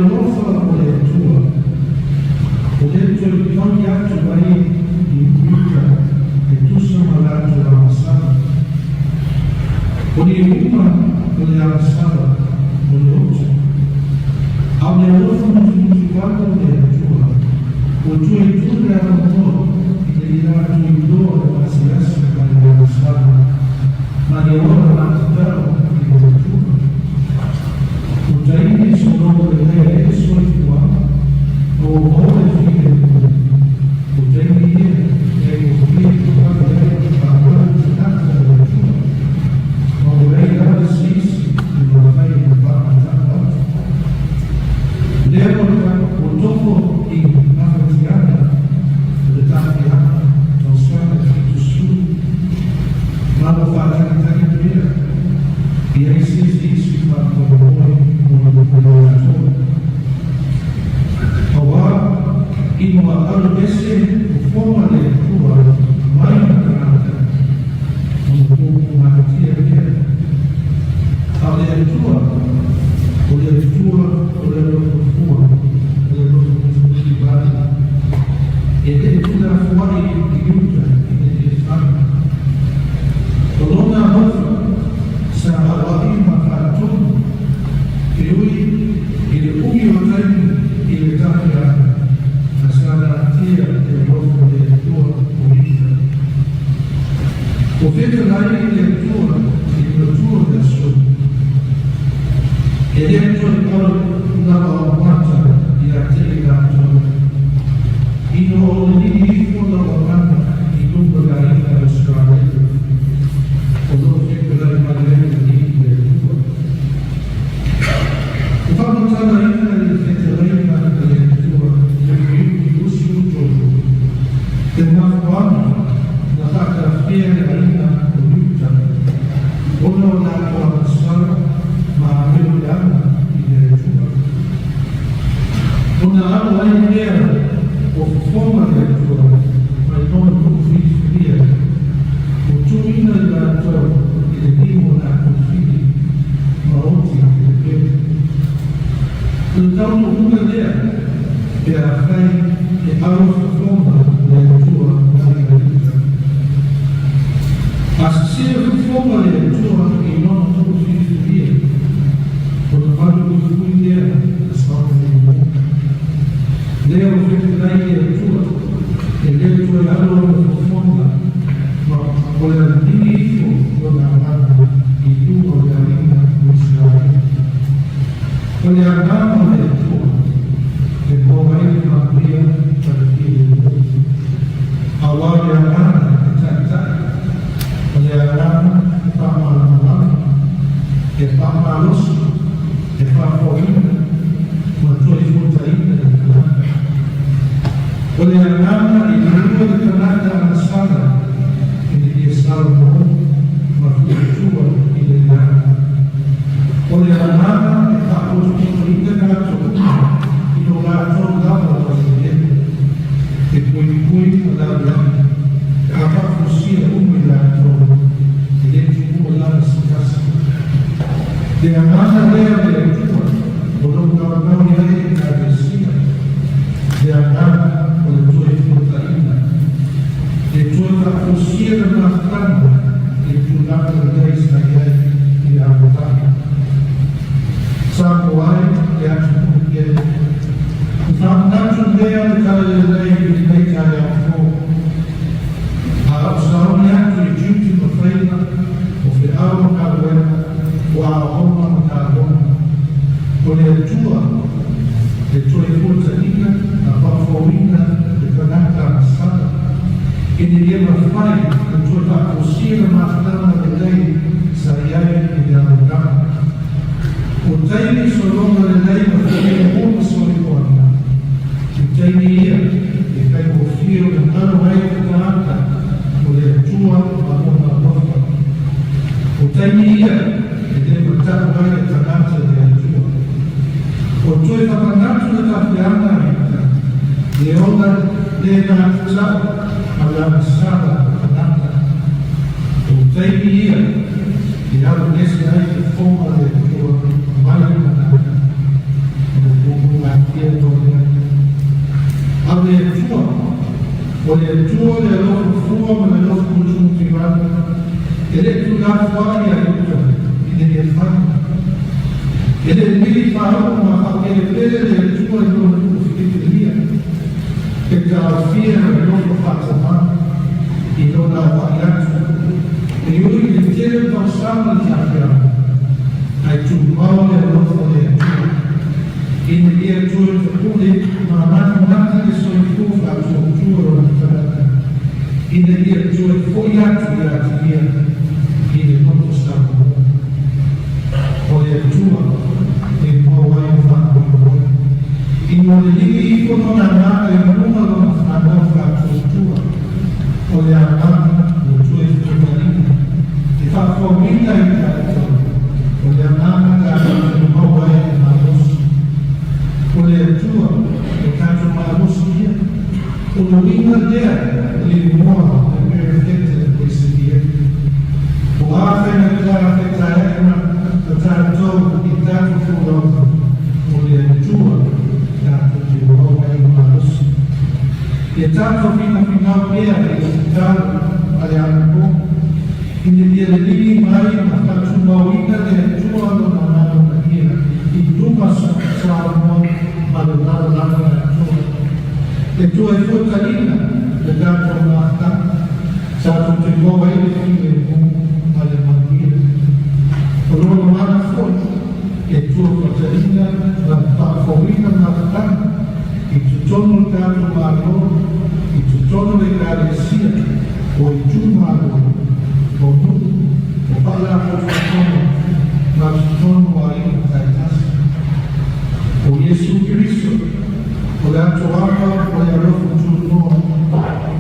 lofa o le atua. O le tui toni atu ai I uka e tusa malatu a masana. O le uma o le amasana o le otu. Au le lofa mutu waka o le atua. O tui tui a mamoa I le ira tui doa le masiasa ka le amasana. Ma le ora la tutaro I le atua. O taini sono le lea e soi tua. O ore fine o taini e o fine tua le lea a ora tutata le atua. Ma o rei la sisi I lo fai o pātata. Lea o toko I mawatiana o le tāpiana o sana ki tu su. Ma o whātaki taki pia. I ai sisi isi whātaki Hawa ino alu bese o foma le tua mai na karata o kuku mahatia kia. A le tua o le loko fua o le loko kuki bari. E te tuna fuari I yuta I te whana. O lona hofa sa awai makaatonu ke ui I le umi o taimi I le tāpia a sana tia e rofo le tua o ita. O wheta lai le tua I le tua le so. E le tua I karo nawa o mata I a te I rātou. Ino o le nini I fona o mana I tumba la ina o skrāletu. O lo wheta lai marele I le tua. O whamatana ina I whete reina I le tua I usi utoru. Te mafuana na haka whea reina o luta. Ona o nā kua masara ma ameo le ana I le tua. Ona alo ai mea o foma le tua mai tona kufi fia. O tuina I rātou I le nimo nā kufi ma oti I le pēta. O tau no una lea, e a whai e arofa foma le tua mai na luta. A se foma le tua I nono tuku whiwhiria, o na maru I hui lea, a sauna le moka. Lea o whete lai le tua, e le tua I arofa foma, ma o le nini ifo o na mana I tua o le arina o Israel. O le agama le tua, e pōmai ma pia para ki le tua. A wā le agama e tātai, o le agama e pāmālamala, e pāmālosu, e pāpoina, ma toi futaina le kanaka. O le agama I rua le kanaka anasana, e le kia Salomo, ma tua I le agama. O le agama e pāpoina I te kātou, I no rātou lava o le ete, e pui o la lana, e a whakusia umi rātou, e le tuku o lana sikasa. Te amana lea le tua, o no kawanau ai e kāresia, te amana o le tua I whutaina, e tua whakusia na mātana, e tu lana reis na iai I amotana. Sāko ai, e atu kuke. Whakanatu lea le kare le rei I nei kai a fō. A au saone atu I duty ma whaina, o whi awa ka wena, o a homa ma ka homa. O le atua, e toi futa ina, a whawhawina, e kanaka a sana. E ni lema whai, e toi whakosia na mātana le rei, sa iai I le amotana. O taimi so longa le nei ma whakea mōna sori moana. I taimi ia, e kai mo whio na naro ai kukaraka, o le atua ma mōna nofa. O taimi ia, e te matau ai e tanata le atua. O toi whakanatu le kawhiana ita, e ona le nā tau, a la masara whakanata. O taimi ia, e au nese ai te whoma le atua, mai o le tuo le loro fuoco le loro congiunti vanno ed è tu la fuori aiuto e devi fare ed è devi fare ma che le vede le tue loro finite via che già fiera le loro faccia ma e non la varianza e io gli chiedo passare di abbiamo ai tu male le loro in via giù ma non che sono tu la tua giuro in via giù poi altri via in non stato poi è tua e poi vai fatto in modo di non andare in numero non fatto tua poi andare lo tuo cittadino e fa formita in calcio poi andare a non vai a con le tua e canto ma la sia con una idea di nuovo per effetto questi dia o appena che tanto il tanto fuoco con le tua tanto di nuovo e ma e tanto fino a piede e tanto alle altre in il dia di mai ma faccio una vita di tua non hanno maniera in tu salmo valutare la ragione le tue fortalina le danno un'altra sarà tutto il nuovo e le figlie alle maniere loro non hanno forza le tue fortalina la favorita un'altra e tutto il caso marro e tutto le gradi sia o il giù marro o tu o parlare con ma non vuoi o Gesù Cristo, o la trovata, o la loro giorno,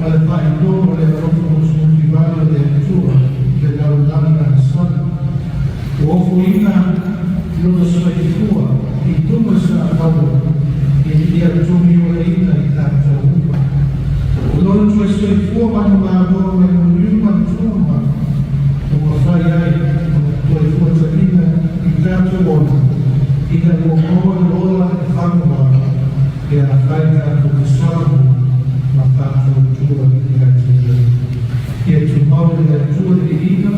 al paio, o la loro smotivato del tuo, della lontana storia, o fuina, non so di tua, e tu mi sarà dato, e gli altri mio vita e tanto uno. Non questo è il tuo mandato, ma non il mandato, come fai con le tue forze in tanto buono. In el uomo e fanno che ha fatto confessare ma fatto giuro di grazia e il modo della tua divina